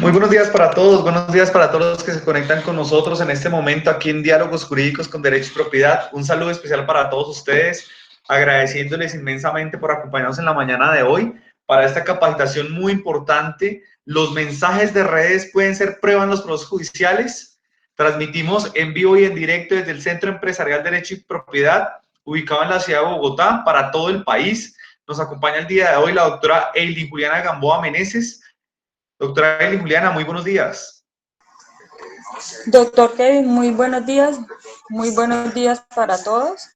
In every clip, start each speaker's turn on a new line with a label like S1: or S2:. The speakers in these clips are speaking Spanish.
S1: Muy buenos días para todos los que se conectan con nosotros en este momento aquí en Diálogos Jurídicos con Derecho y Propiedad. Un saludo especial para todos ustedes, agradeciéndoles inmensamente por acompañarnos en la mañana de hoy para esta capacitación muy importante. Los mensajes de redes pueden ser prueba en los procesos judiciales. Transmitimos en vivo y en directo desde el Centro Empresarial Derecho y Propiedad, ubicado en la ciudad de Bogotá, para todo el país. Nos acompaña el día de hoy la doctora Eilin Juliana Gamboa Meneses. Doctora Eli Juliana, muy buenos días.
S2: Doctor Kevin, muy buenos días para todos.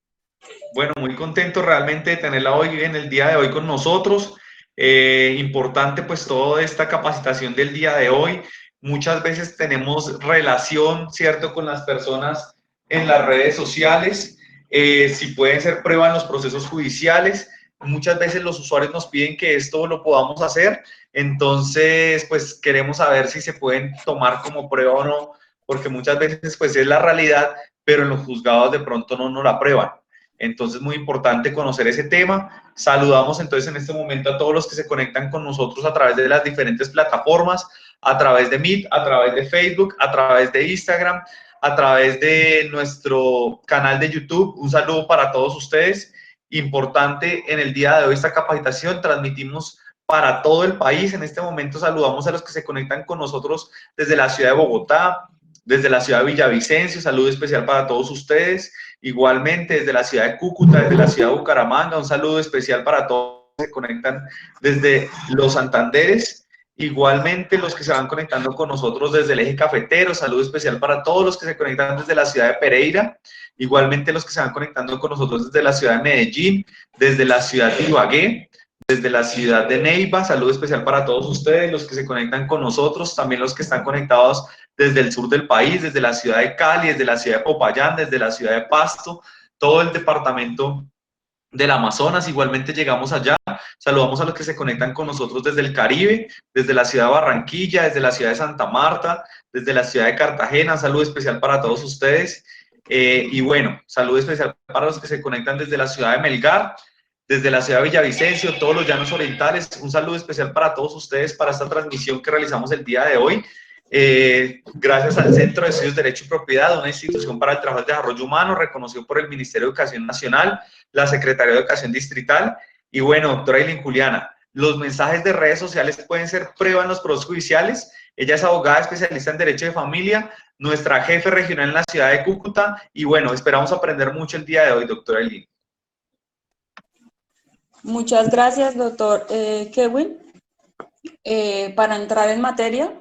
S1: Bueno, muy contento realmente de tenerla hoy en el día de hoy con nosotros. Importante pues toda esta capacitación del día de hoy. Muchas veces tenemos relación, ¿cierto?, con las personas en las redes sociales. Si pueden ser prueba en los procesos judiciales. Muchas veces los usuarios nos piden que esto lo podamos hacer. Entonces, pues queremos saber si se pueden tomar como prueba o no, porque muchas veces pues es la realidad, pero en los juzgados de pronto no nos la aprueban. Entonces, muy importante conocer ese tema. Saludamos entonces en este momento a todos los que se conectan con nosotros a través de las diferentes plataformas, a través de Meet, a través de Facebook, a través de Instagram, a través de nuestro canal de YouTube. Un saludo para todos ustedes. Importante en el día de hoy esta capacitación. Transmitimos para todo el país. En este momento saludamos a los que se conectan con nosotros desde la ciudad de Bogotá, desde la ciudad de Villavicencio. Saludo especial para todos ustedes. Igualmente desde la ciudad de Cúcuta, desde la ciudad de Bucaramanga, un saludo especial para todos los que se conectan desde los Santanderes. Igualmente los que se van conectando con nosotros desde el eje cafetero, saludo especial para todos los que se conectan desde la ciudad de Pereira. Igualmente los que se van conectando con nosotros desde la ciudad de Medellín, desde la ciudad de Ibagué, desde la ciudad de Neiva, saludo especial para todos ustedes, los que se conectan con nosotros, también los que están conectados desde el sur del país, desde la ciudad de Cali, desde la ciudad de Popayán, desde la ciudad de Pasto, todo el departamento del Amazonas. Igualmente llegamos allá, saludamos a los que se conectan con nosotros desde el Caribe, desde la ciudad de Barranquilla, desde la ciudad de Santa Marta, desde la ciudad de Cartagena, saludo especial para todos ustedes. Y bueno, saludo especial para los que se conectan desde la ciudad de Melgar, desde la ciudad de Villavicencio, todos los llanos orientales. Un saludo especial para todos ustedes para esta transmisión que realizamos el día de hoy. Gracias al Centro de Estudios de Derecho y Propiedad, una institución para el trabajo de desarrollo humano, reconocido por el Ministerio de Educación Nacional, la Secretaría de Educación Distrital. Y bueno, doctora Eilin Juliana, los mensajes de redes sociales pueden ser prueba en los procesos judiciales. Ella es abogada especialista en Derecho de Familia, nuestra jefe regional en la ciudad de Cúcuta. Y bueno, esperamos aprender mucho el día de hoy, doctora Eilin.
S2: Muchas gracias, doctor Kevin. Para entrar en materia,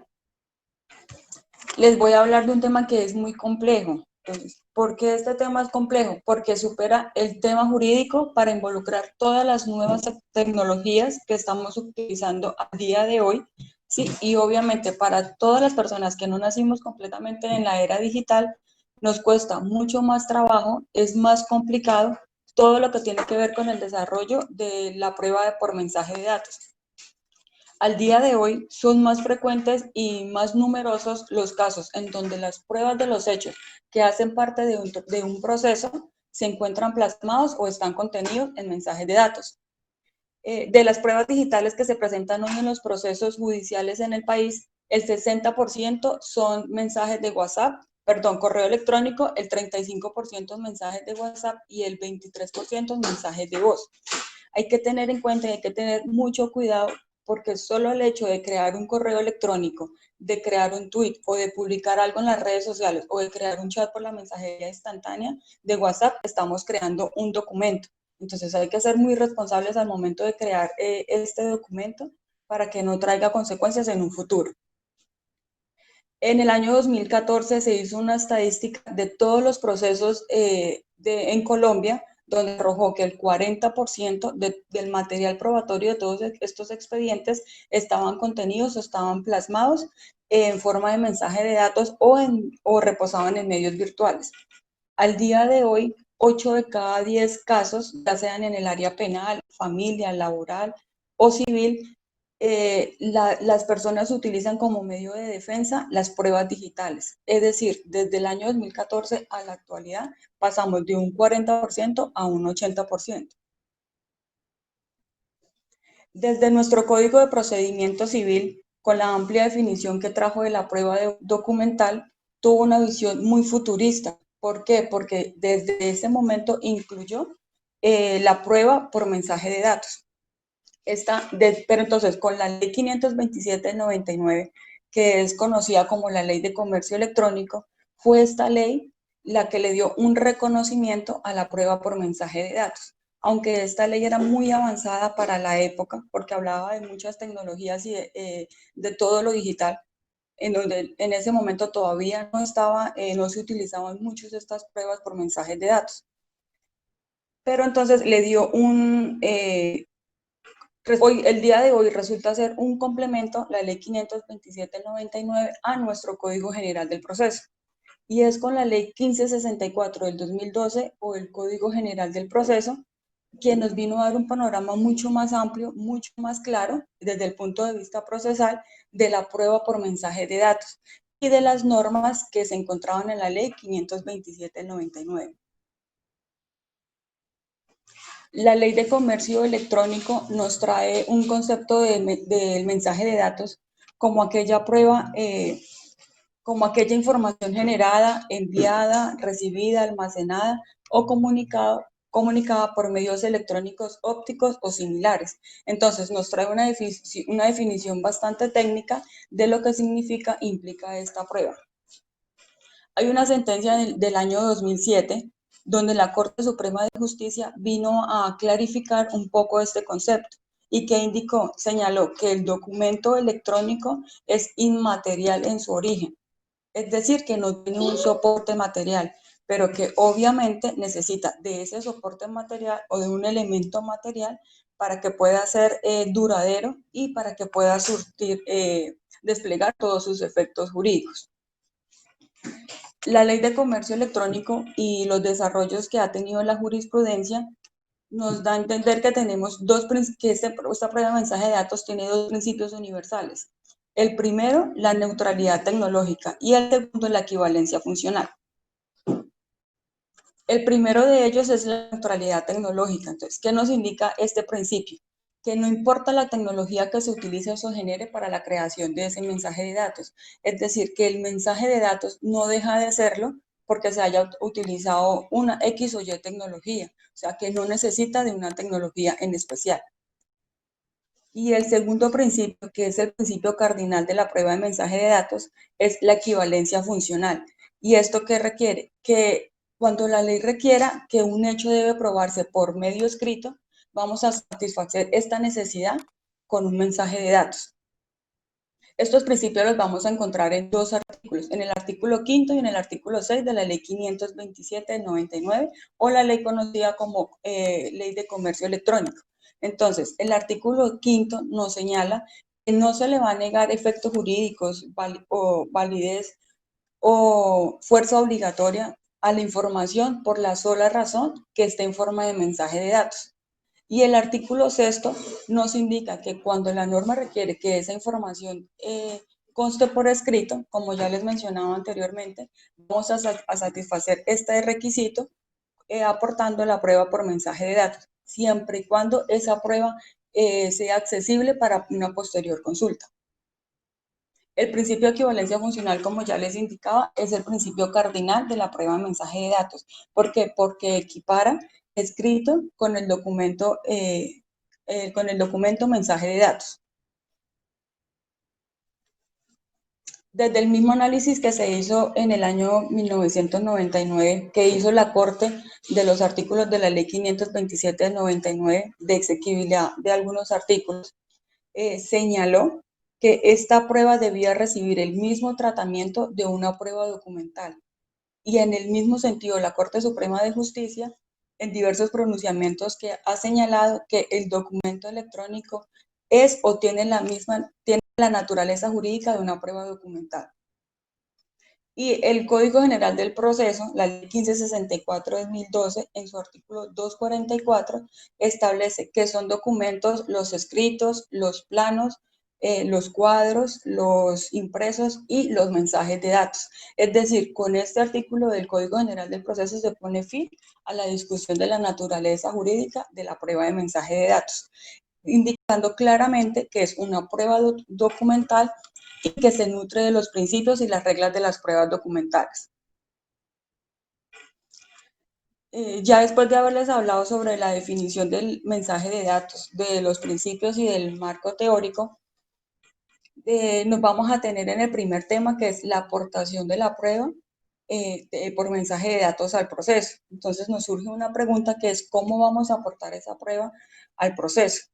S2: les voy a hablar de un tema que es muy complejo. Entonces, ¿por qué este tema es complejo? Porque supera el tema jurídico para involucrar todas las nuevas tecnologías que estamos utilizando a día de hoy, ¿sí? Y obviamente para todas las personas que no nacimos completamente en la era digital, nos cuesta mucho más trabajo, es más complicado todo lo que tiene que ver con el desarrollo de la prueba por mensaje de datos. Al día de hoy son más frecuentes y más numerosos los casos en donde las pruebas de los hechos que hacen parte de un proceso se encuentran plasmados o están contenidos en mensajes de datos. De las pruebas digitales que se presentan hoy en los procesos judiciales en el país, el 60% son mensajes de WhatsApp, correo electrónico, el 35% mensajes de WhatsApp y el 23% mensajes de voz. Hay que tener en cuenta y hay que tener mucho cuidado porque solo el hecho de crear un correo electrónico, de crear un tweet o de publicar algo en las redes sociales o de crear un chat por la mensajería instantánea de WhatsApp, estamos creando un documento. Entonces hay que ser muy responsables al momento de crear este documento para que no traiga consecuencias en un futuro. En el año 2014 se hizo una estadística de todos los procesos en Colombia, donde arrojó que el 40% del material probatorio de todos estos expedientes estaban contenidos o estaban plasmados en forma de mensaje de datos o reposaban en medios virtuales. Al día de hoy, 8 de cada 10 casos, ya sean en el área penal, familia, laboral o civil, las personas utilizan como medio de defensa las pruebas digitales. Es decir, desde el año 2014 a la actualidad pasamos de un 40% a un 80%. Desde nuestro Código de Procedimiento Civil con la amplia definición que trajo de la prueba documental, tuvo una visión muy futurista. ¿Por qué? Porque desde ese momento incluyó la prueba por mensaje de datos. Pero entonces, con la ley 527 del 99, que es conocida como la ley de comercio electrónico, fue esta ley la que le dio un reconocimiento a la prueba por mensaje de datos. Aunque esta ley era muy avanzada para la época, porque hablaba de muchas tecnologías y de todo lo digital, en donde en ese momento todavía no se utilizaban muchas de estas pruebas por mensajes de datos. Pero entonces le dio el día de hoy resulta ser un complemento, la ley 527 del 99, a nuestro Código General del Proceso. Y es con la ley 1564 del 2012 o el Código General del Proceso quien nos vino a dar un panorama mucho más amplio, mucho más claro desde el punto de vista procesal de la prueba por mensaje de datos y de las normas que se encontraban en la ley 527 del 99. La ley de comercio electrónico nos trae un concepto del mensaje de datos como aquella prueba, como aquella información generada, enviada, recibida, almacenada o comunicada por medios electrónicos ópticos o similares. Entonces, nos trae una definición bastante técnica de lo que significa, implica esta prueba. Hay una sentencia del año 2007 donde la Corte Suprema de Justicia vino a clarificar un poco este concepto y que señaló que el documento electrónico es inmaterial en su origen, es decir, que no tiene un soporte material, pero que obviamente necesita de ese soporte material o de un elemento material para que pueda ser duradero y para que pueda desplegar todos sus efectos jurídicos. La ley de comercio electrónico y los desarrollos que ha tenido la jurisprudencia nos da a entender que tenemos esta prueba de mensaje de datos tiene dos principios universales. El primero, la neutralidad tecnológica, y el segundo, la equivalencia funcional. El primero de ellos es la neutralidad tecnológica. Entonces, ¿qué nos indica este principio? Que no importa la tecnología que se utilice o se genere para la creación de ese mensaje de datos. Es decir, que el mensaje de datos no deja de serlo porque se haya utilizado una X o Y tecnología. O sea, que no necesita de una tecnología en especial. Y el segundo principio, que es el principio cardinal de la prueba de mensaje de datos, es la equivalencia funcional. ¿Y esto qué requiere? Que cuando la ley requiera que un hecho debe probarse por medio escrito, vamos a satisfacer esta necesidad con un mensaje de datos. Estos principios los vamos a encontrar en dos artículos, en el artículo 5 y en el artículo 6 de la ley 527 del 99 o la ley conocida como Ley de Comercio Electrónico. Entonces, el artículo 5 nos señala que no se le va a negar efectos jurídicos o validez o fuerza obligatoria a la información por la sola razón que esté en forma de mensaje de datos. Y el artículo 6 nos indica que cuando la norma requiere que esa información conste por escrito, como ya les mencionaba anteriormente, vamos a satisfacer este requisito aportando la prueba por mensaje de datos, siempre y cuando esa prueba sea accesible para una posterior consulta. El principio de equivalencia funcional, como ya les indicaba, es el principio cardinal de la prueba de mensaje de datos. ¿Por qué? Porque equipara escrito con el documento mensaje de datos. Desde el mismo análisis que se hizo en el año 1999, que hizo la Corte de los artículos de la Ley 527 del 99 de exequibilidad de algunos artículos, señaló que esta prueba debía recibir el mismo tratamiento de una prueba documental. Y en el mismo sentido, la Corte Suprema de Justicia, en diversos pronunciamientos que ha señalado que el documento electrónico es o tiene la naturaleza jurídica de una prueba documental. Y el Código General del Proceso, la Ley 1564 de 2012, en su artículo 244, establece que son documentos los escritos, los planos, los cuadros, los impresos y los mensajes de datos. Es decir, con este artículo del Código General del Proceso se pone fin a la discusión de la naturaleza jurídica de la prueba de mensaje de datos. indicando claramente que es una prueba documental y que se nutre de los principios y las reglas de las pruebas documentales. Ya después de haberles hablado sobre la definición del mensaje de datos, de los principios y del marco teórico, nos vamos a tener en el primer tema, que es la aportación de la prueba por mensaje de datos al proceso. Entonces nos surge una pregunta que es ¿cómo vamos a aportar esa prueba al proceso?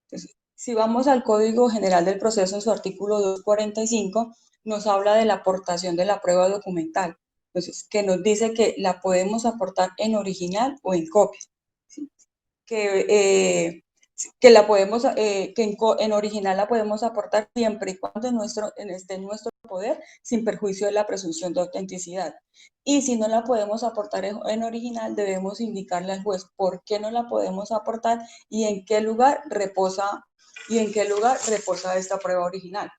S2: Entonces, si vamos al Código General del Proceso, en su artículo 245, nos habla de la aportación de la prueba documental. Entonces, que nos dice que la podemos aportar en original o en copia. ¿Sí? Que la podemos, en original la podemos aportar siempre y cuando esté en nuestro poder, sin perjuicio de la presunción de autenticidad. Y si no la podemos aportar en original, debemos indicarle al juez por qué no la podemos aportar y en qué lugar reposa esta prueba original.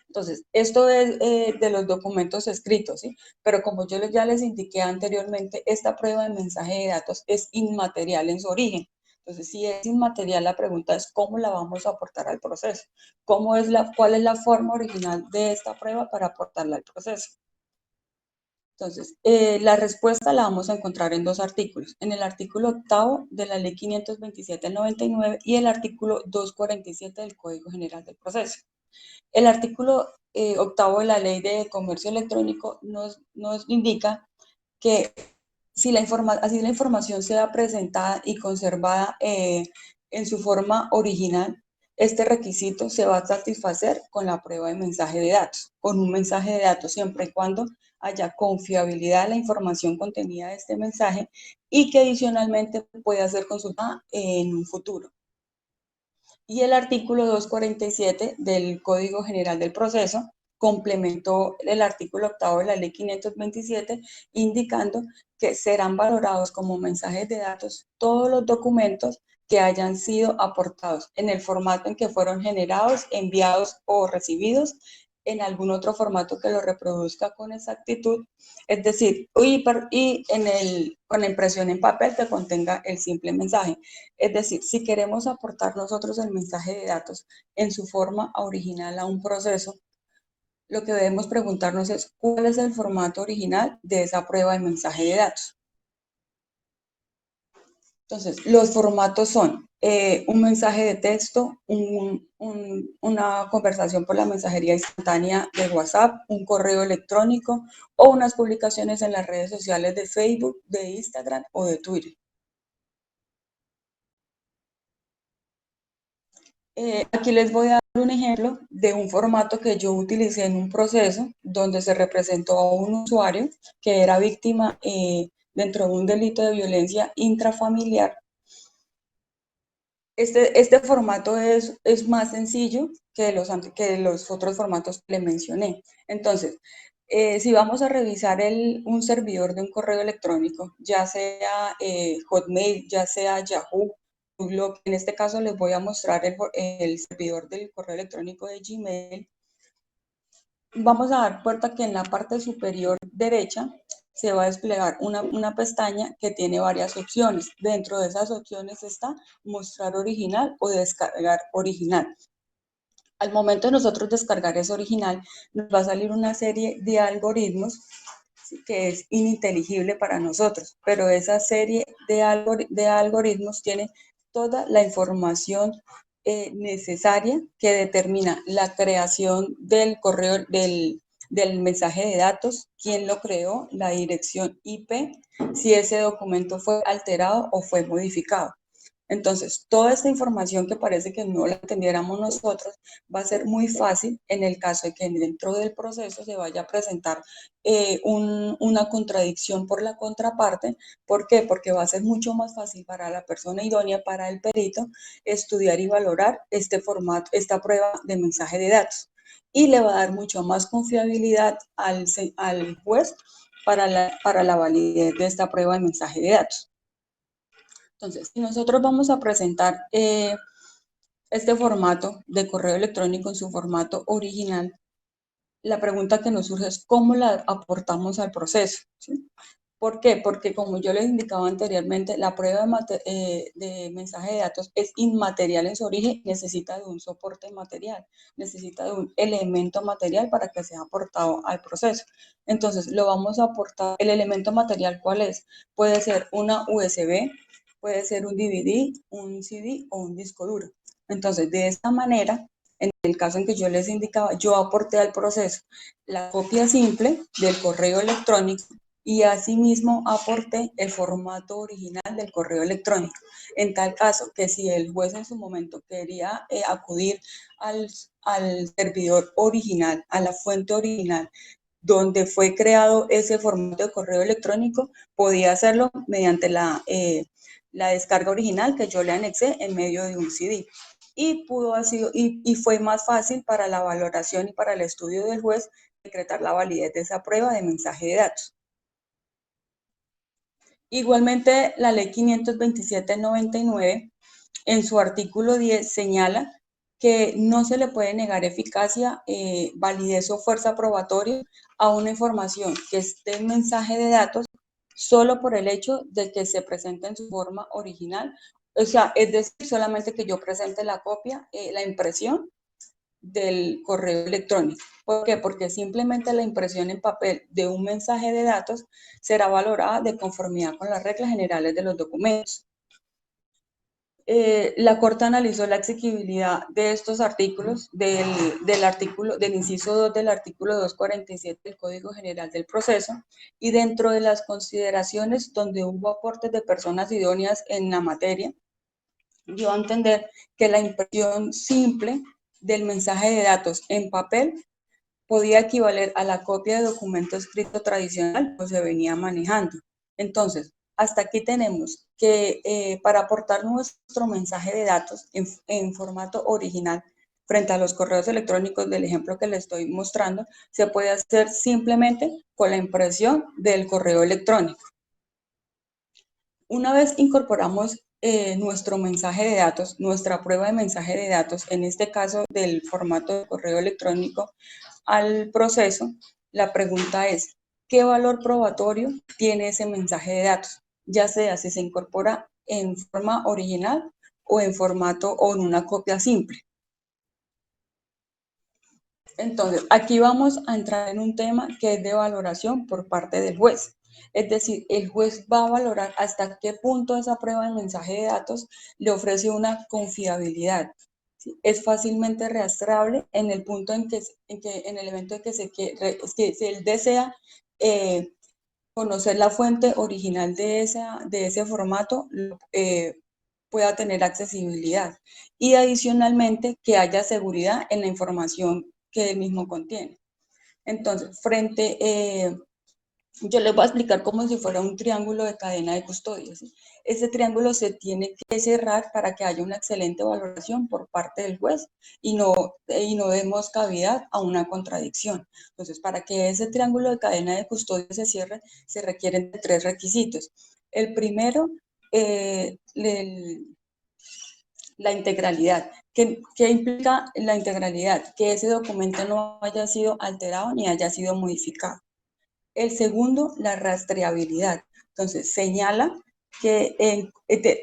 S2: Entonces, esto es de los documentos escritos, ¿sí? Pero como yo ya les indiqué anteriormente, esta prueba de mensaje de datos es inmaterial en su origen. Entonces, si es inmaterial, la pregunta es cómo la vamos a aportar al proceso. ¿Cuál es la forma original de esta prueba para aportarla al proceso? Entonces, la respuesta la vamos a encontrar en dos artículos. En el artículo 8 de la Ley 527 del 99 y el artículo 247 del Código General del Proceso. El artículo 8 de la Ley de Comercio Electrónico nos indica que así la información sea presentada y conservada en su forma original, este requisito se va a satisfacer con la prueba de mensaje de datos, con un mensaje de datos siempre y cuando haya confiabilidad en la información contenida de este mensaje y que adicionalmente pueda ser consultada en un futuro. Y el artículo 247 del Código General del Proceso complementó el artículo 8 de la Ley 527, indicando que serán valorados como mensajes de datos todos los documentos que hayan sido aportados en el formato en que fueron generados, enviados o recibidos, en algún otro formato que lo reproduzca con exactitud, es decir, con la impresión en papel que contenga el simple mensaje. Es decir, si queremos aportar nosotros el mensaje de datos en su forma original a un proceso, lo que debemos preguntarnos es cuál es el formato original de esa prueba de mensaje de datos. Entonces, los formatos son un mensaje de texto, una conversación por la mensajería instantánea de WhatsApp, un correo electrónico o unas publicaciones en las redes sociales de Facebook, de Instagram o de Twitter. Aquí les voy a dar un ejemplo de un formato que yo utilicé en un proceso donde se representó a un usuario que era víctima dentro de un delito de violencia intrafamiliar. Este formato es más sencillo que los otros formatos que le mencioné. Entonces, si vamos a revisar un servidor de un correo electrónico, ya sea Hotmail, ya sea Yahoo, en este caso les voy a mostrar el servidor del correo electrónico de Gmail. Vamos a dar cuenta que en la parte superior derecha se va a desplegar una pestaña que tiene varias opciones. Dentro de esas opciones está mostrar original o descargar original. Al momento de nosotros descargar ese original, nos va a salir una serie de algoritmos que es ininteligible para nosotros, pero esa serie de algoritmos tiene toda la información necesaria que determina la creación del correo, del mensaje de datos, quién lo creó, la dirección IP, si ese documento fue alterado o fue modificado. Entonces, toda esta información que parece que no la entendiéramos nosotros va a ser muy fácil en el caso de que dentro del proceso se vaya a presentar una contradicción por la contraparte. ¿Por qué? Porque va a ser mucho más fácil para la persona idónea, para el perito, estudiar y valorar este formato, esta prueba de mensaje de datos. Y le va a dar mucho más confiabilidad al juez para la validez de esta prueba de mensaje de datos. Entonces, si nosotros vamos a presentar este formato de correo electrónico en su formato original, la pregunta que nos surge es cómo la aportamos al proceso, ¿sí? ¿Por qué? Porque como yo les indicaba anteriormente, la prueba de mensaje de datos es inmaterial en su origen y necesita de un soporte material, necesita de un elemento material para que sea aportado al proceso. Entonces, lo vamos a aportar. ¿El elemento material cuál es? Puede ser una USB, puede ser un DVD, un CD o un disco duro. Entonces, de esta manera, en el caso en que yo les indicaba, yo aporté al proceso la copia simple del correo electrónico y asimismo aporté el formato original del correo electrónico. En tal caso que si el juez en su momento quería acudir al servidor original, a la fuente original, donde fue creado ese formato de correo electrónico, podía hacerlo mediante la descarga original que yo le anexé en medio de un CD. Y fue más fácil para la valoración y para el estudio del juez decretar la validez de esa prueba de mensaje de datos. Igualmente, la ley 527/99, en su artículo 10, señala que no se le puede negar eficacia, validez o fuerza probatoria a una información que esté en mensaje de datos solo por el hecho de que se presente en su forma original. O sea, es decir, solamente que yo presente la copia, la impresión del correo electrónico. ¿Por qué? Porque simplemente la impresión en papel de un mensaje de datos será valorada de conformidad con las reglas generales de los documentos. La Corte analizó la exequibilidad de estos artículos, del inciso 2 del artículo 247 del Código General del Proceso, y dentro de las consideraciones donde hubo aportes de personas idóneas en la materia, dio a entender que la impresión simple del mensaje de datos en papel podía equivaler a la copia de documento escrito tradicional que se venía manejando. Entonces, hasta aquí tenemos que para aportar nuestro mensaje de datos en formato original frente a los correos electrónicos del ejemplo que les estoy mostrando, se puede hacer simplemente con la impresión del correo electrónico. Una vez incorporamos nuestro mensaje de datos, nuestra prueba de mensaje de datos, en este caso del formato de correo electrónico, al proceso, la pregunta es, ¿qué valor probatorio tiene ese mensaje de datos? Ya sea si se incorpora en forma original o en formato o en una copia simple. Entonces, aquí vamos a entrar en un tema que es de valoración por parte del juez. Es decir, el juez va a valorar hasta qué punto esa prueba de mensaje de datos le ofrece una confiabilidad. ¿Sí? Es fácilmente rastreable en el punto en el evento en que si él desea conocer la fuente original de ese formato, pueda tener accesibilidad. Y adicionalmente, que haya seguridad en la información que el mismo contiene. Entonces, yo les voy a explicar como si fuera un triángulo de cadena de custodia. ¿Sí? Ese triángulo se tiene que cerrar para que haya una excelente valoración por parte del juez y no demos cavidad a una contradicción. Entonces, para que ese triángulo de cadena de custodia se cierre, se requieren de 3 requisitos. El primero, la integralidad. ¿Qué implica la integralidad? Que ese documento no haya sido alterado ni haya sido modificado. El segundo, la rastreabilidad. Entonces, señala que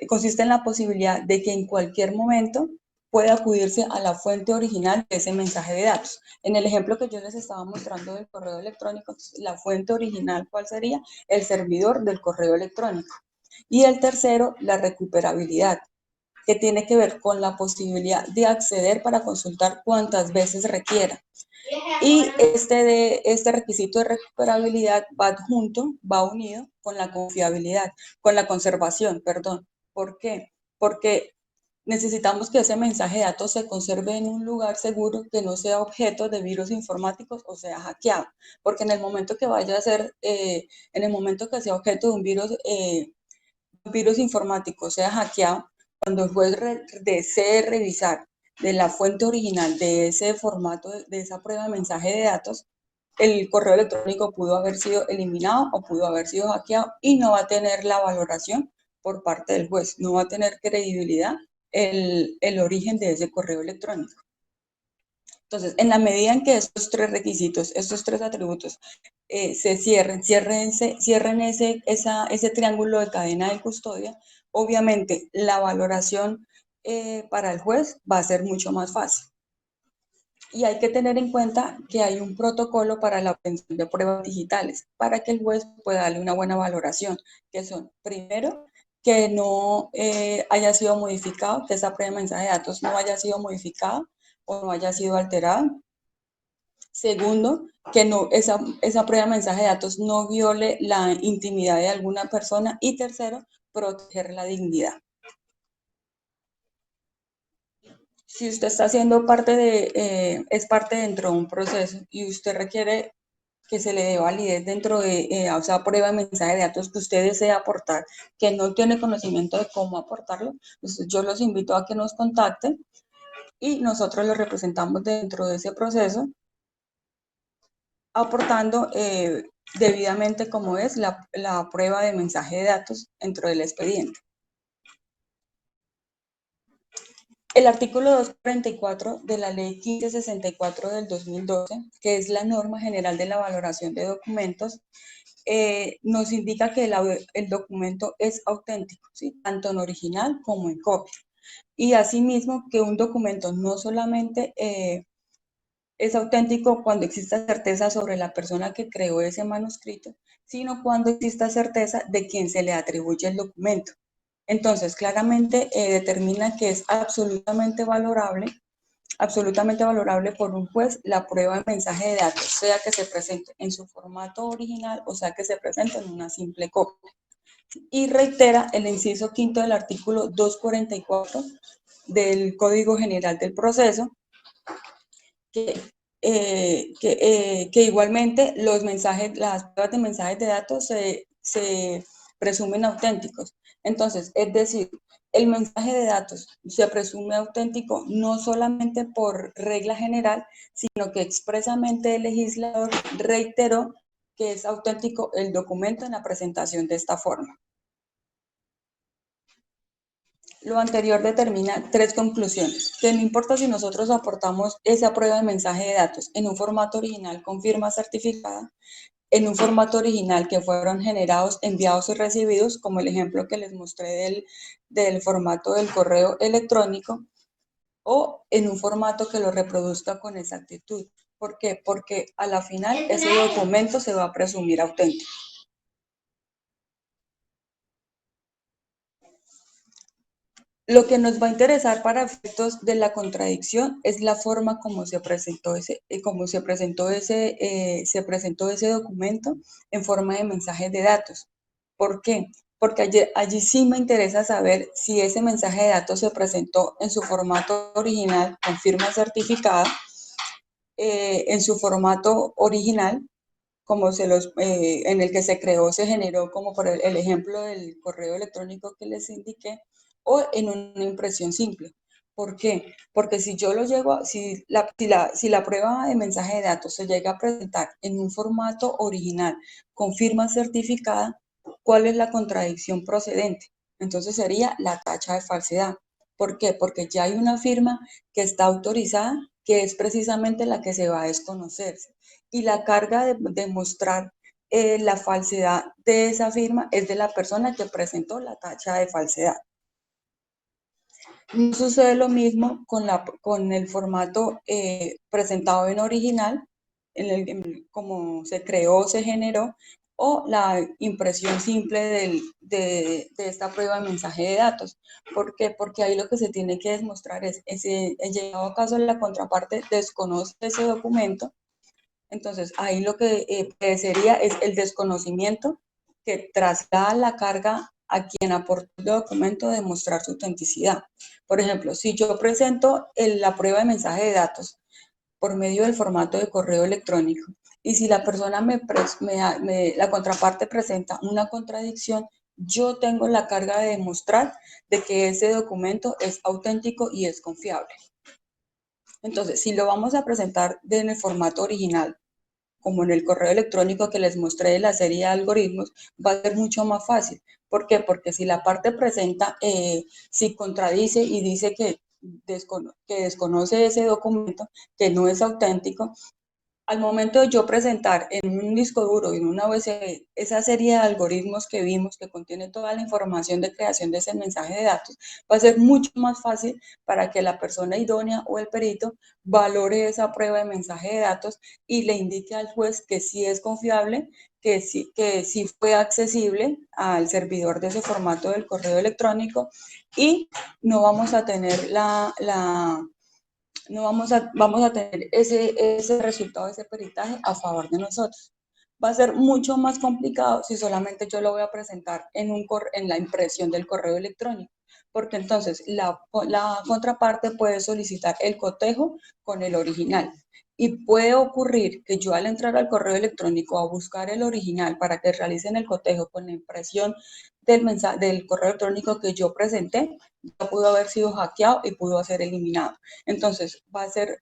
S2: consiste en la posibilidad de que en cualquier momento pueda acudirse a la fuente original de ese mensaje de datos. En el ejemplo que yo les estaba mostrando del correo electrónico, la fuente original, ¿cuál sería? El servidor del correo electrónico. Y el tercero, la recuperabilidad, que tiene que ver con la posibilidad de acceder para consultar cuantas veces requiera. Y este requisito de recuperabilidad va adjunto, va unido con la confiabilidad, con la conservación, perdón. ¿Por qué? Porque necesitamos que ese mensaje de datos se conserve en un lugar seguro que no sea objeto de virus informáticos o sea hackeado. Porque en el momento que vaya a ser, en el momento que sea objeto de un virus informático sea hackeado, cuando el juez desee revisar de la fuente original de ese formato, de esa prueba de mensaje de datos, el correo electrónico pudo haber sido eliminado o pudo haber sido hackeado y no va a tener la valoración por parte del juez, no va a tener credibilidad el origen de ese correo electrónico. Entonces, en la medida en que estos tres requisitos, estos tres atributos se cierren ese triángulo de cadena de custodia, obviamente la valoración para el juez va a ser mucho más fácil. Y hay que tener en cuenta que hay un protocolo para la obtención de pruebas digitales para que el juez pueda darle una buena valoración, que son, primero, que no haya sido modificado, que esa prueba de mensaje de datos no haya sido modificada o no haya sido alterada. Segundo, que no, esa prueba de mensaje de datos no viole la intimidad de alguna persona. Y tercero, proteger la dignidad. Si usted está haciendo es parte dentro de un proceso y usted requiere que se le dé validez dentro de esa prueba de mensaje de datos que usted desea aportar, que no tiene conocimiento de cómo aportarlo, pues yo los invito a que nos contacten y nosotros los representamos dentro de ese proceso, aportando debidamente como es la prueba de mensaje de datos dentro del expediente. El artículo 244 de la Ley 1564 del 2012, que es la norma general de la valoración de documentos, nos indica que el documento es auténtico, ¿sí? Tanto en original como en copia. Y asimismo que un documento no solamente es auténtico cuando exista certeza sobre la persona que creó ese manuscrito, sino cuando exista certeza de quién se le atribuye el documento. Entonces, claramente determina que es absolutamente valorable por un juez la prueba de mensaje de datos, sea que se presente en su formato original o sea que se presente en una simple copia. Y reitera el inciso quinto del artículo 244 del Código General del Proceso, que igualmente las pruebas de mensajes de datos se presumen auténticos. Entonces, es decir, el mensaje de datos se presume auténtico no solamente por regla general, sino que expresamente el legislador reiteró que es auténtico el documento en la presentación de esta forma. Lo anterior determina tres conclusiones, que no importa si nosotros aportamos esa prueba de mensaje de datos en un formato original con firma certificada, en un formato original que fueron generados, enviados y recibidos, como el ejemplo que les mostré del formato del correo electrónico, o en un formato que lo reproduzca con exactitud. ¿Por qué? Porque a la final ese documento se va a presumir auténtico. Lo que nos va a interesar para efectos de la contradicción es la forma como se presentó ese documento en forma de mensajes de datos. ¿Por qué? Porque allí sí me interesa saber si ese mensaje de datos se presentó en su formato original con firma certificada, en su formato original, como en el que se creó, se generó, como por el ejemplo del correo electrónico que les indiqué, o en una impresión simple. ¿Por qué? Porque si yo lo llego, si la prueba de mensaje de datos se llega a presentar en un formato original con firma certificada, ¿cuál es la contradicción procedente? Entonces sería la tacha de falsedad. ¿Por qué? Porque ya hay una firma que está autorizada, que es precisamente la que se va a desconocer. Y la carga de demostrar la falsedad de esa firma es de la persona que presentó la tacha de falsedad. No sucede lo mismo con el formato presentado en original, como se creó, se generó, o la impresión simple de esta prueba de mensaje de datos. ¿Por qué? Porque ahí lo que se tiene que demostrar es, en llegado caso la contraparte desconoce ese documento, entonces ahí lo que sería es el desconocimiento que traslada la carga a quien aportó el documento de demostrar su autenticidad. Por ejemplo, si yo presento la prueba de mensaje de datos por medio del formato de correo electrónico y si la persona la contraparte presenta una contradicción, yo tengo la carga de demostrar de que ese documento es auténtico y es confiable. Entonces, si lo vamos a presentar en el formato original, como en el correo electrónico que les mostré de la serie de algoritmos, va a ser mucho más fácil. ¿Por qué? Porque si la parte presenta, si contradice y dice que que desconoce ese documento, que no es auténtico, al momento de yo presentar en un disco duro, en una USB, esa serie de algoritmos que vimos, que contiene toda la información de creación de ese mensaje de datos, va a ser mucho más fácil para que la persona idónea o el perito valore esa prueba de mensaje de datos y le indique al juez que sí es confiable, que sí fue accesible al servidor de ese formato del correo electrónico y no vamos a tener no vamos a tener ese resultado, ese peritaje a favor de nosotros. Va a ser mucho más complicado si solamente yo lo voy a presentar en la impresión del correo electrónico, porque entonces la contraparte puede solicitar el cotejo con el original. Y puede ocurrir que yo al entrar al correo electrónico a buscar el original para que realicen el cotejo con la impresión del correo electrónico que yo presenté, ya pudo haber sido hackeado y pudo ser eliminado. Entonces, va a ser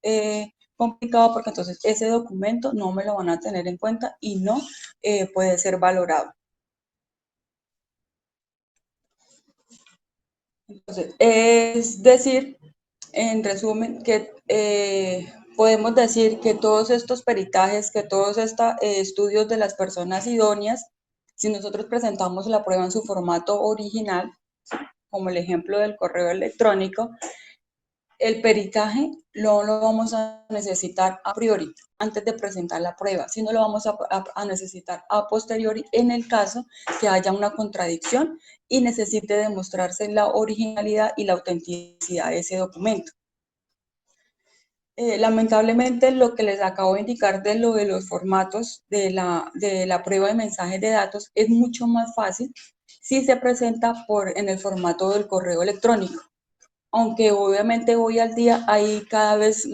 S2: complicado porque entonces ese documento no me lo van a tener en cuenta y no puede ser valorado. Entonces, es decir, en resumen, que podemos decir que todos estos peritajes, que todos estos estudios de las personas idóneas, si nosotros presentamos la prueba en su formato original, como el ejemplo del correo electrónico, el peritaje no lo vamos a necesitar a priori, antes de presentar la prueba, sino lo vamos a necesitar a posteriori en el caso que haya una contradicción y necesite demostrarse la originalidad y la autenticidad de ese documento. Lamentablemente, lo que les acabo de indicar de lo de los formatos de la prueba de mensajes de datos es mucho más fácil si se presenta en el formato del correo electrónico. Aunque obviamente hoy al día hay cada vez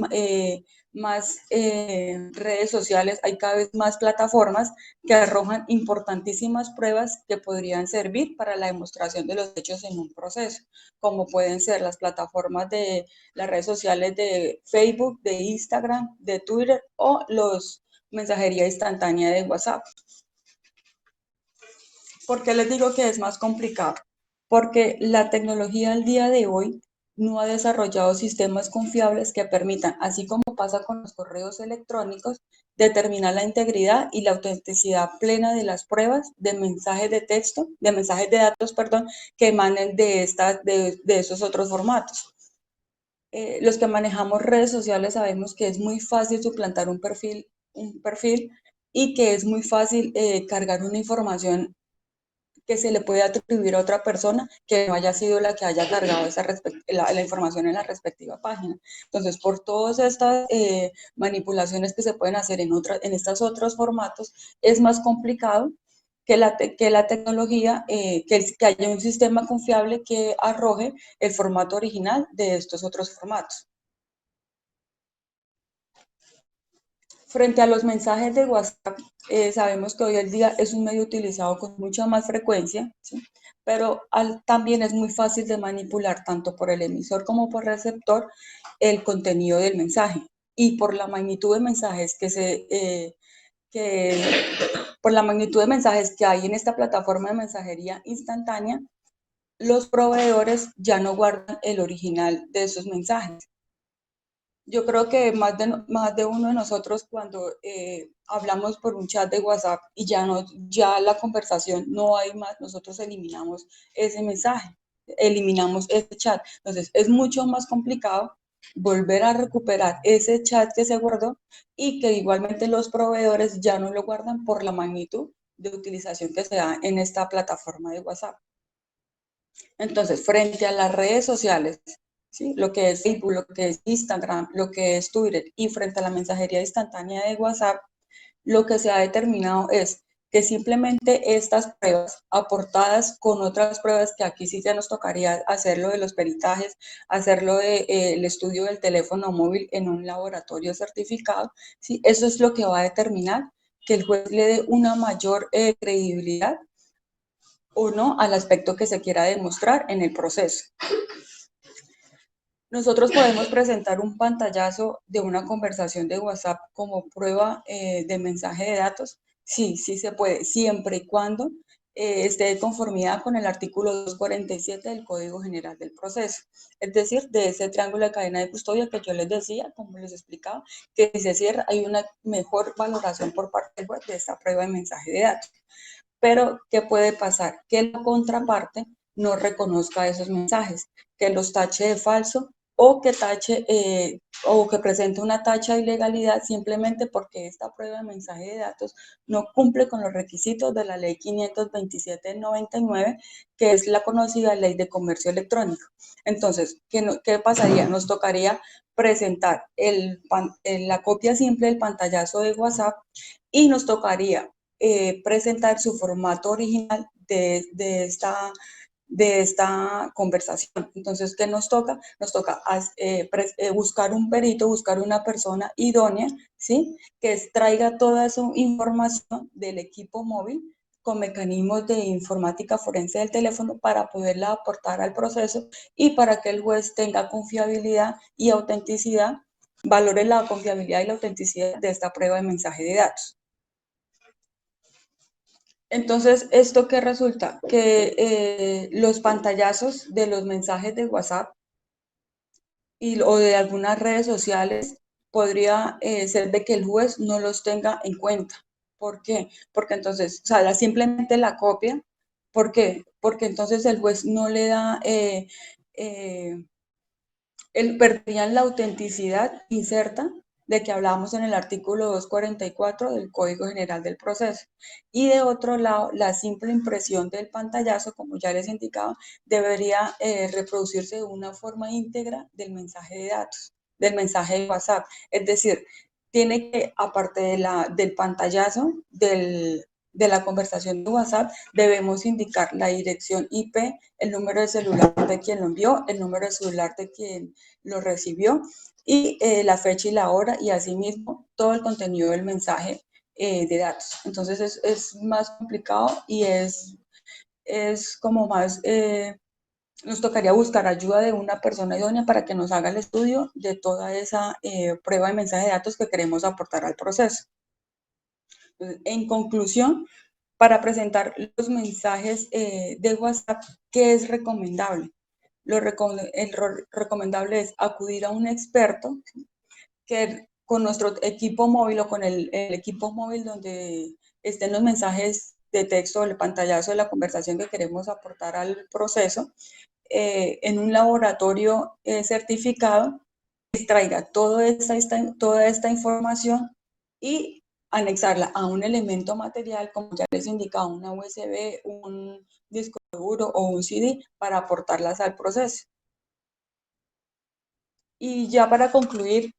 S2: más redes sociales, hay cada vez más plataformas que arrojan importantísimas pruebas que podrían servir para la demostración de los hechos en un proceso, como pueden ser las plataformas de las redes sociales de Facebook, de Instagram, de Twitter o los mensajería instantánea de WhatsApp. ¿Por qué les digo que es más complicado? Porque la tecnología al día de hoy no ha desarrollado sistemas confiables que permitan, así como pasa con los correos electrónicos, determinar la integridad y la autenticidad plena de las pruebas de mensajes de texto, de mensajes de datos, perdón, que emanen de esos otros formatos. Los que manejamos redes sociales sabemos que es muy fácil suplantar un perfil y que es muy fácil cargar una información que se le puede atribuir a otra persona que no haya sido la que haya cargado la información en la respectiva página. Entonces, por todas estas manipulaciones que se pueden hacer en estos otros formatos, es más complicado que la tecnología, que haya un sistema confiable que arroje el formato original de estos otros formatos. Frente a los mensajes de WhatsApp, sabemos que hoy en día es un medio utilizado con mucha más frecuencia, ¿sí? Pero también es muy fácil de manipular tanto por el emisor como por el receptor el contenido del mensaje. Y por la magnitud de mensajes por la magnitud de mensajes que hay en esta plataforma de mensajería instantánea, los proveedores ya no guardan el original de esos mensajes. Yo creo que más de uno de nosotros cuando hablamos por un chat de WhatsApp y ya la conversación no hay más, nosotros eliminamos ese mensaje, eliminamos ese chat. Entonces es mucho más complicado volver a recuperar ese chat que se guardó y que igualmente los proveedores ya no lo guardan por la magnitud de utilización que se da en esta plataforma de WhatsApp. Entonces, frente a las redes sociales, ¿sí? Lo que es Facebook, lo que es Instagram, lo que es Twitter y frente a la mensajería instantánea de WhatsApp, lo que se ha determinado es que simplemente estas pruebas aportadas con otras pruebas que aquí sí ya nos tocaría hacerlo de los peritajes, hacerlo del estudio del teléfono móvil en un laboratorio certificado, ¿sí? Eso es lo que va a determinar que el juez le dé una mayor credibilidad o no al aspecto que se quiera demostrar en el proceso. Nosotros podemos presentar un pantallazo de una conversación de WhatsApp como prueba de mensaje de datos. Sí, sí se puede, siempre y cuando esté de conformidad con el artículo 247 del Código General del Proceso. Es decir, de ese triángulo de cadena de custodia que yo les decía, como les explicaba, que si se cierra hay una mejor valoración por parte del juez de esta prueba de mensaje de datos. Pero, ¿qué puede pasar? Que la contraparte no reconozca esos mensajes, que los tache de falso o que tache o que presente una tacha de ilegalidad simplemente porque esta prueba de mensaje de datos no cumple con los requisitos de la ley 527 del 99, que es la conocida ley de comercio electrónico. Entonces, ¿qué pasaría? Nos tocaría presentar la copia simple del pantallazo de WhatsApp y nos tocaría presentar su formato original de esta conversación. Entonces, ¿qué nos toca? Nos toca buscar un perito, buscar una persona idónea, ¿sí? Que extraiga toda esa información del equipo móvil con mecanismos de informática forense del teléfono para poderla aportar al proceso y para que el juez tenga confiabilidad y autenticidad, valore la confiabilidad y la autenticidad de esta prueba de mensaje de datos. Entonces, ¿esto qué resulta? Que los pantallazos de los mensajes de WhatsApp o de algunas redes sociales podría ser de que el juez no los tenga en cuenta. ¿Por qué? Porque entonces, o sea, simplemente la copia. ¿Por qué? Porque entonces el juez no le da, perderían la autenticidad incerta de que hablábamos en el artículo 244 del Código General del Proceso. Y de otro lado, la simple impresión del pantallazo, como ya les indicaba, debería reproducirse de una forma íntegra del mensaje de datos, del mensaje de WhatsApp. Es decir, tiene que, aparte del pantallazo, de la conversación de WhatsApp, debemos indicar la dirección IP, el número de celular de quien lo envió, el número de celular de quien lo recibió y la fecha y la hora y asimismo todo el contenido del mensaje de datos. Entonces es más complicado y es como más, nos tocaría buscar ayuda de una persona idónea para que nos haga el estudio de toda esa prueba de mensaje de datos que queremos aportar al proceso. Entonces, en conclusión, para presentar los mensajes de WhatsApp, ¿qué es recomendable? Recomendable es acudir a un experto que con nuestro equipo móvil o con el equipo móvil donde estén los mensajes de texto o el pantallazo de la conversación que queremos aportar al proceso, en un laboratorio certificado, extraiga toda esta información y anexarla a un elemento material, como ya les indicaba, una USB, un disco duro o un CD para aportarlas al proceso. Y ya para concluir,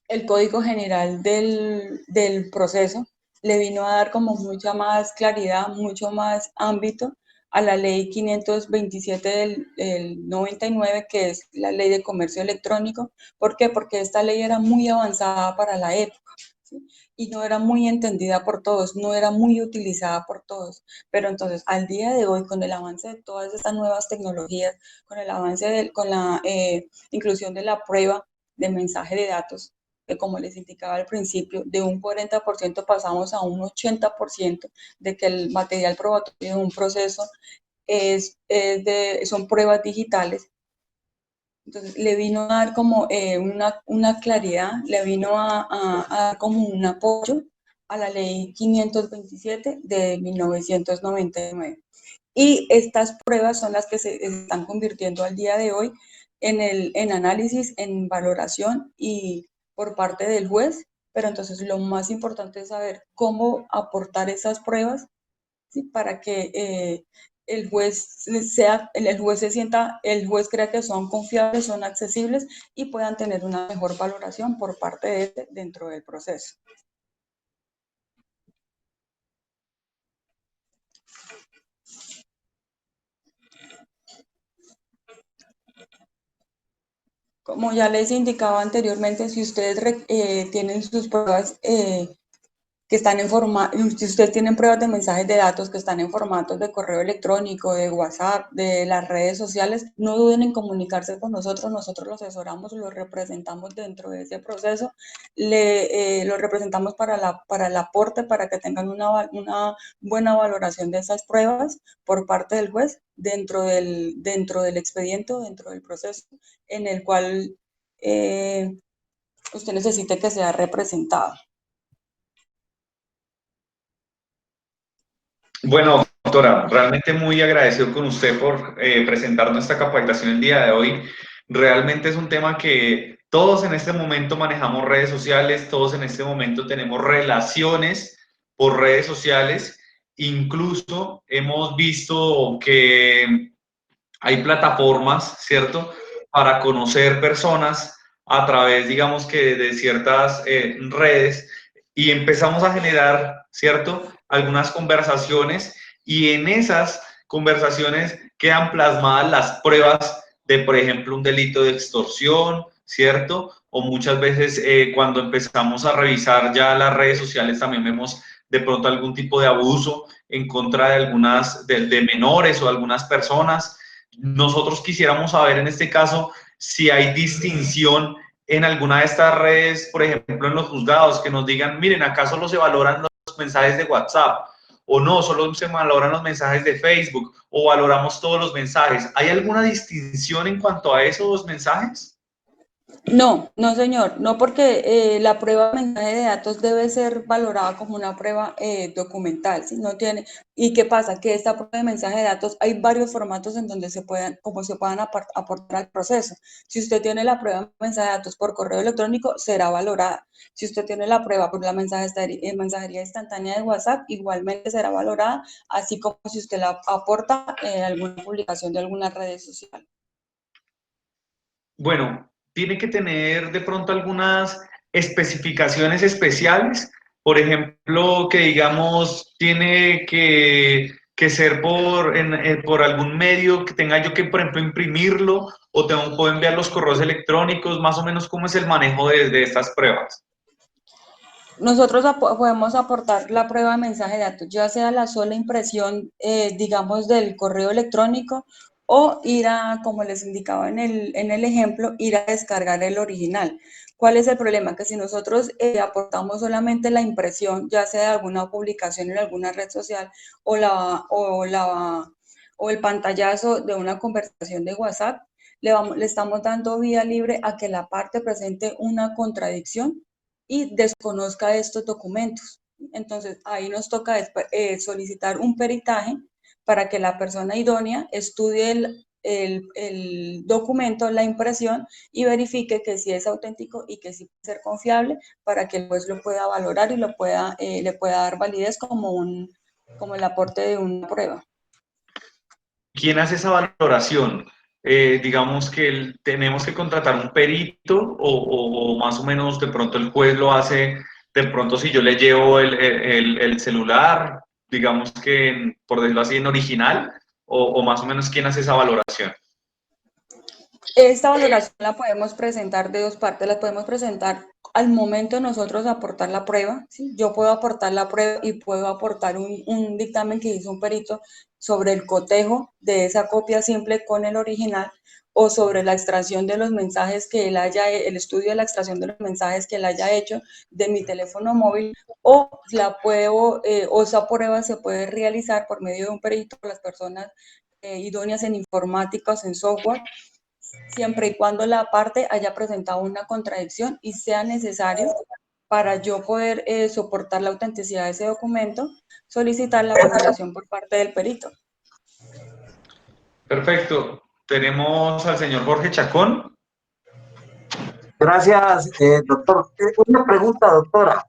S2: el Código General del Proceso le vino a dar como mucha más claridad, mucho más ámbito a la ley 527 del 99, que es la ley de comercio electrónico. ¿Por qué? Porque esta ley era muy avanzada para la época, ¿sí? Y no era muy entendida por todos, no era muy utilizada por todos. Pero entonces, al día de hoy, con el avance de todas estas nuevas tecnologías, con el avance, con la inclusión de la prueba de mensaje de datos, que como les indicaba al principio, de un 40% pasamos a un 80% de que el material probatorio de un proceso son pruebas digitales. Entonces, le vino a dar como una claridad, le vino a dar como un apoyo a la ley 527 de 1999. Y estas pruebas son las que se están convirtiendo al día de hoy en análisis, en valoración y por parte del juez. Pero entonces lo más importante es saber cómo aportar esas pruebas, ¿sí? Para que el juez se sienta, el juez crea que son confiables, son accesibles y puedan tener una mejor valoración por parte de este dentro del proceso. Como ya les indicaba anteriormente, si ustedes tienen sus pruebas que están en formato, si ustedes tienen pruebas de mensajes de datos que están en formatos de correo electrónico, de WhatsApp, de las redes sociales, no duden en comunicarse con nosotros los asesoramos, los representamos dentro de ese proceso, los representamos para el aporte, para que tengan una buena valoración de esas pruebas por parte del juez dentro del expediente, dentro del proceso en el cual usted necesite que sea representado.
S1: Bueno, doctora, realmente muy agradecido con usted por presentarnos esta capacitación el día de hoy. Realmente es un tema que todos en este momento manejamos redes sociales, todos en este momento tenemos relaciones por redes sociales. Incluso hemos visto que hay plataformas, ¿cierto?, para conocer personas a través, digamos que, de ciertas redes y empezamos a generar, ¿cierto?, algunas conversaciones y en esas conversaciones quedan plasmadas las pruebas de, por ejemplo, un delito de extorsión, ¿cierto? O muchas veces cuando empezamos a revisar ya las redes sociales también vemos de pronto algún tipo de abuso en contra de algunas, de menores o algunas personas. Nosotros quisiéramos saber en este caso si hay distinción en alguna de estas redes, por ejemplo en los juzgados, que nos digan, miren, acá solo se valoran los mensajes de WhatsApp, o no, solo se valoran los mensajes de Facebook, o valoramos todos los mensajes. ¿Hay alguna distinción en cuanto a esos mensajes?
S2: No, no señor, no porque la prueba de mensaje de datos debe ser valorada como una prueba documental, ¿sí? No tiene, ¿y qué pasa? Que esta prueba de mensaje de datos hay varios formatos en donde se puedan aportar al proceso. Si usted tiene la prueba de mensaje de datos por correo electrónico, será valorada. Si usted tiene la prueba por la mensajería instantánea de WhatsApp, igualmente será valorada, así como si usted la aporta en alguna publicación de alguna red social.
S1: Bueno, tiene que tener de pronto algunas especificaciones especiales, por ejemplo, que digamos tiene que ser por algún medio que tenga yo que, por ejemplo, imprimirlo o puedo enviar los correos electrónicos, más o menos cómo es el manejo de estas pruebas.
S2: Nosotros podemos aportar la prueba de mensaje de datos, ya sea la sola impresión, digamos, del correo electrónico o ir a, como les indicaba en el ejemplo, ir a descargar el original. ¿Cuál es el problema? Que si nosotros aportamos solamente la impresión, ya sea de alguna publicación en alguna red social o el pantallazo de una conversación de WhatsApp, le estamos dando vía libre a que la parte presente una contradicción y desconozca estos documentos. Entonces, ahí nos toca solicitar un peritaje para que la persona idónea estudie el documento, la impresión, y verifique que sí es auténtico y que sí puede ser confiable para que el juez lo pueda valorar y le pueda dar validez como el aporte de una prueba.
S1: ¿Quién hace esa valoración? Digamos que tenemos que contratar un perito o más o menos de pronto el juez lo hace, de pronto si yo le llevo el celular, digamos que por decirlo así en original, o más o menos quién hace esa valoración.
S2: Esta valoración la podemos presentar de dos partes, la podemos presentar al momento de nosotros aportar la prueba, ¿sí? Yo puedo aportar la prueba y puedo aportar un dictamen que hizo un perito sobre el cotejo de esa copia simple con el original o sobre la extracción de los mensajes que él el estudio de la extracción de los mensajes que él haya hecho de mi teléfono móvil, o o esa prueba se puede realizar por medio de un perito por las personas idóneas en informática o en software, siempre y cuando la parte haya presentado una contradicción y sea necesario para yo poder soportar la autenticidad de ese documento, solicitar la valoración por parte del perito.
S1: Perfecto. Tenemos al señor Jorge Chacón.
S3: Gracias, doctor. Una pregunta, doctora.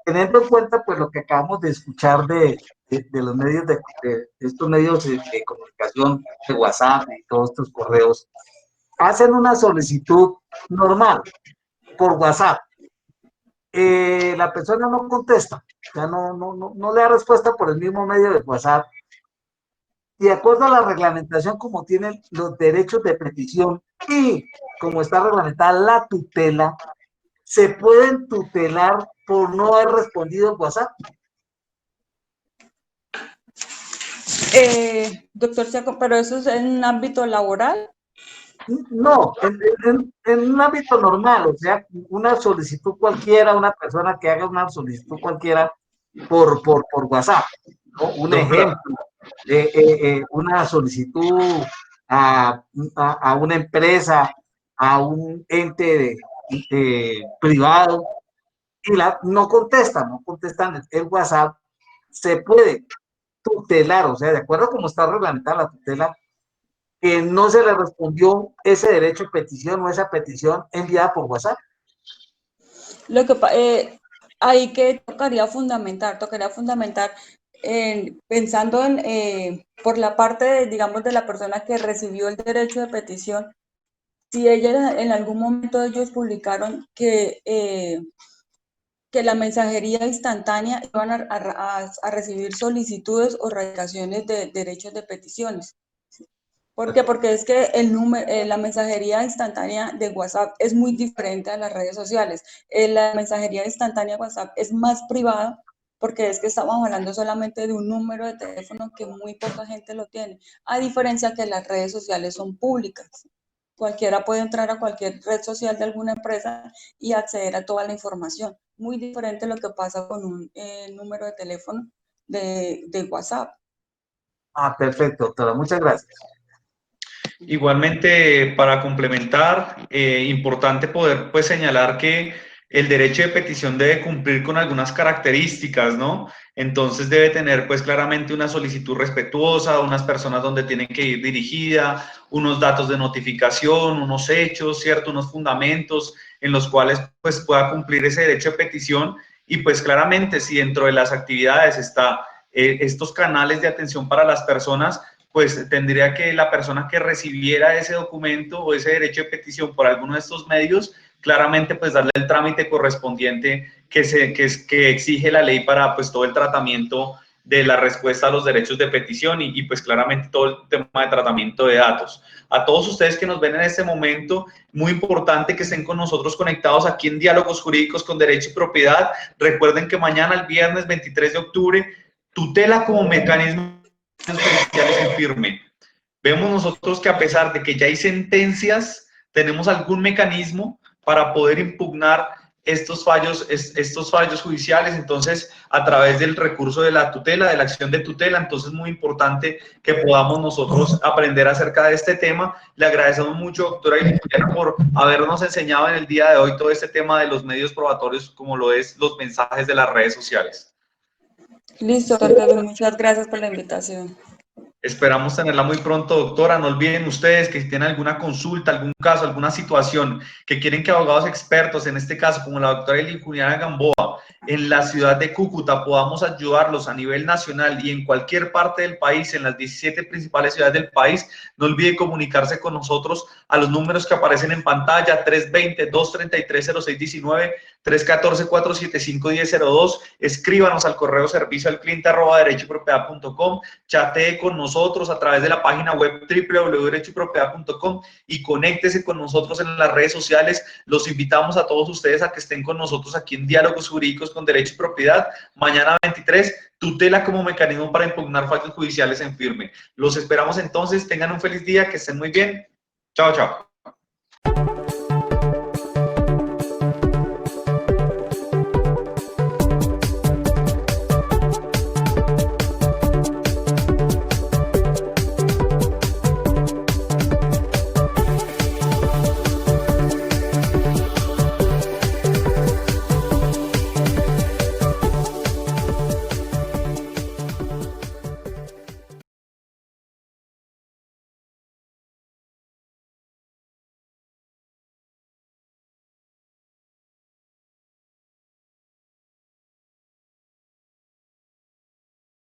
S3: Teniendo en cuenta pues lo que acabamos de escuchar de los medios de estos medios de comunicación, de WhatsApp y todos estos correos, hacen una solicitud normal por WhatsApp. La persona no contesta, ya no le da respuesta por el mismo medio de WhatsApp. Y de acuerdo a la reglamentación, como tienen los derechos de petición y como está reglamentada la tutela, se pueden tutelar por no haber respondido el WhatsApp.
S2: Doctor Chaco, pero eso es en un ámbito laboral.
S3: No, en un ámbito normal, o sea, una solicitud cualquiera, una persona que haga una solicitud cualquiera por WhatsApp, ¿no? Un
S1: Doctora,
S3: ejemplo, una solicitud a una empresa, a un ente privado, y no contestan el WhatsApp, se puede tutelar, o sea, de acuerdo a cómo está reglamentada la tutela, que no se le respondió ese derecho de petición o esa petición enviada por WhatsApp.
S2: Lo que ahí que tocaría fundamentar pensando por la parte, digamos, de la persona que recibió el derecho de petición, si ella en algún momento ellos publicaron que la mensajería instantánea iban a recibir solicitudes o radicaciones de derechos de peticiones. ¿Por qué? Porque es que la mensajería instantánea de WhatsApp es muy diferente a las redes sociales. La mensajería instantánea de WhatsApp es más privada porque es que estamos hablando solamente de un número de teléfono que muy poca gente lo tiene, a diferencia que las redes sociales son públicas. Cualquiera puede entrar a cualquier red social de alguna empresa y acceder a toda la información. Muy diferente lo que pasa con un número de teléfono de WhatsApp.
S3: Ah, perfecto, doctora, muchas gracias.
S1: igualmente, para complementar, importante poder pues señalar que el derecho de petición debe cumplir con algunas características, ¿no? Entonces debe tener pues claramente una solicitud respetuosa, unas personas donde tienen que ir dirigida, unos datos de notificación, unos hechos, ¿cierto? Unos fundamentos en los cuales pues pueda cumplir ese derecho de petición y pues claramente si dentro de las actividades está estos canales de atención para las personas, pues tendría que la persona que recibiera ese documento o ese derecho de petición por alguno de estos medios, claramente pues darle el trámite correspondiente que exige la ley para pues todo el tratamiento de la respuesta a los derechos de petición y pues claramente todo el tema de tratamiento de datos. A todos ustedes que nos ven en este momento, muy importante que estén con nosotros conectados aquí en Diálogos Jurídicos con Derecho y Propiedad. Recuerden que mañana, el viernes 23 de octubre, tutela como mecanismo judiciales en firme. Vemos nosotros que a pesar de que ya hay sentencias, tenemos algún mecanismo para poder impugnar estos fallos judiciales, entonces a través del recurso de la tutela, de la acción de tutela, entonces es muy importante que podamos nosotros aprender acerca de este tema. Le agradecemos mucho, doctora Iliana, por habernos enseñado en el día de hoy todo este tema de los medios probatorios, como lo es los mensajes de las redes sociales.
S2: Listo, doctor, muchas gracias por la invitación.
S1: Esperamos tenerla muy pronto, doctora. No olviden ustedes que si tienen alguna consulta, algún caso, alguna situación que quieren que abogados expertos, en este caso como la doctora Iliana Gamboa, en la ciudad de Cúcuta, podamos ayudarlos a nivel nacional y en cualquier parte del país, en las 17 principales ciudades del país, no olviden comunicarse con nosotros a los números que aparecen en pantalla: 320-233-0619, 314-475-1002. Escríbanos al correo servicio@derechoypropiedad.com, chatee con nosotros a través de la página web www.derechoypropiedad.com y conéctese con nosotros en las redes sociales. Los invitamos a todos ustedes a que estén con nosotros aquí en Diálogos Jurídicos con Derecho y Propiedad. Mañana 23, tutela como mecanismo para impugnar fallos judiciales en firme. Los esperamos entonces. Tengan un feliz día, que estén muy bien. Chao, chao.